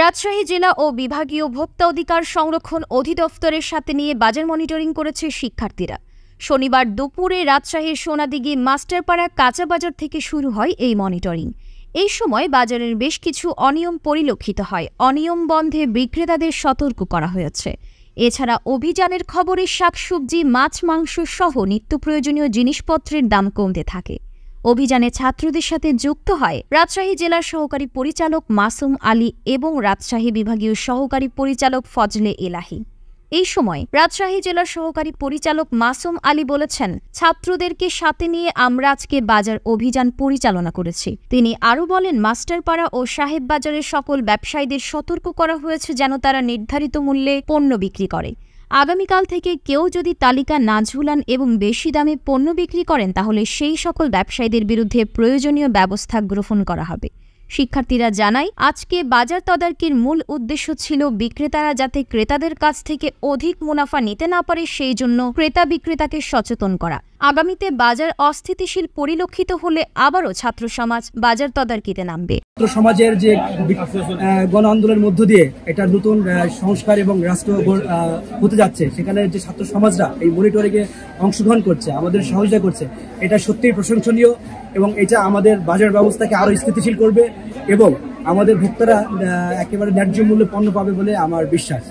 রাজশাহী জেলা ও বিভাগীয় ভোক্তা অধিকার সংরক্ষণ অধিদপ্তরের সাথে নিয়ে বাজার মনিটরিং করেছে শিক্ষার্থীরা। শনিবার দুপুরে রাজশাহীর সোনাদিঘি মাস্টারপাড়া কাঁচা বাজার থেকে শুরু হয় এই মনিটরিং। এই সময় বাজারের বেশ কিছু অনিয়ম পরিলক্ষিত হয়। অনিয়ম বন্ধে বিক্রেতাদের সতর্ক করা হয়েছে। এছাড়া অভিযানের খবরে শাকসবজি, মাছ, মাংস সহ নিত্য প্রয়োজনীয় জিনিসপত্রের দাম কমতে থাকে। অভিযানে ছাত্রদের সাথে যুক্ত হয় রাজশাহী জেলার সহকারী পরিচালক মাসুম আলী এবং রাজশাহী বিভাগীয় সহকারী পরিচালক ফজলে এলাহি। এই সময় রাজশাহী জেলার সহকারী পরিচালক মাসুম আলী বলেছেন, ছাত্রদেরকে সাথে নিয়ে আমরা আজকে বাজার অভিযান পরিচালনা করেছি। তিনি আরও বলেন, মাস্টারপাড়া ও সাহেব বাজারের সকল ব্যবসায়ীদের সতর্ক করা হয়েছে যেন তারা নির্ধারিত মূল্যে পণ্য বিক্রি করে। আগামীকাল থেকে কেউ যদি তালিকা না ঝুলান এবং বেশি দামে পণ্য বিক্রি করেন তাহলে সেই সকল ব্যবসায়ীদের বিরুদ্ধে প্রয়োজনীয় ব্যবস্থা গ্রহণ করা হবে। শিক্ষার্থীরা জানায়, আজকে বাজার তদারকির মূল উদ্দেশ্য ছিল বিক্রেতারা যাতে ক্রেতাদের কাছ থেকে অধিক মুনাফা নিতে না পারে সেই জন্য ক্রেতা বিক্রেতাকে সচেতন করা। আগামীতে বাজার অস্থিতিশীল পরিলক্ষিত হলে আবারও ছাত্র সমাজ বাজার তদারকিতে নামবে। ছাত্র সমাজের যে গণ আন্দোলনের মধ্য দিয়ে এটা নতুন সংস্কার এবং রাষ্ট্র হতে যাচ্ছে, সেখানে যে ছাত্র সমাজরা এই মনিটরিংয়ে অংশগ্রহণ করছে, আমাদের সহযোগিতা করছে, এটা সত্যিই প্রশংসনীয় এবং এটা আমাদের বাজার ব্যবস্থাকে আরো স্থিতিশীল করবে এবং আমাদের ভোক্তারা একেবারে ন্যায্য মূল্যে পণ্য পাবে বলে আমার বিশ্বাস।